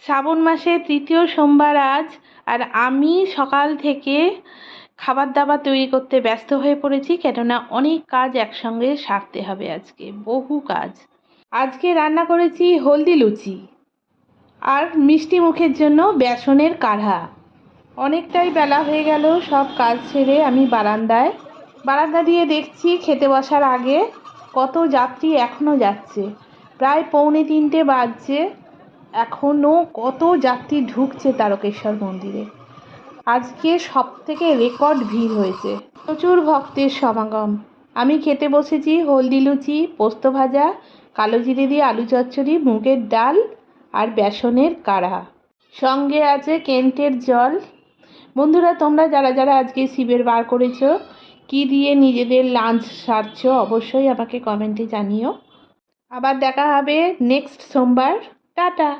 শ্রাবণ মাসের তৃতীয় সোমবার আজ, আর আমি সকাল থেকে খাবার দাবার তৈরি করতে ব্যস্ত হয়ে পড়েছি, কেননা অনেক কাজ একসঙ্গে সারতে হবে। আজকে বহু কাজ। আজকে রান্না করেছি হলদি লুচি আর মিষ্টি মুখের জন্য বেসনের কাঢ়া। অনেকটাই বেলা হয়ে গেল, সব কাজ সেরে আমি বারান্দা দিয়ে দেখছি খেতে বসার আগে কত যাত্রী এখনও যাচ্ছে। প্রায় 2:45 বাজছে, এখনও কত যাত্রী ঢুকছে তারকেশ্বর মন্দিরে। আজকে সবথেকে রেকর্ড ভিড় হয়েছে, প্রচুর ভক্তের সমাগম। আমি খেতে বসেছি হলদি লুচি, পোস্ত ভাজা, কালো জিরে দিয়ে আলু চচ্চড়ি, মুগের ডাল আর বেসনের কাঢ়া, সঙ্গে আছে কেন্টের জল। বন্ধুরা, তোমরা যারা যারা আজকে শিবের বার করেছো, কি দিয়ে নিজেদের লাঞ্চ সারছো, অবশ্যই আমাকে কমেন্টে জানিও। আবার দেখা হবে নেক্সট সোমবার। টাটা।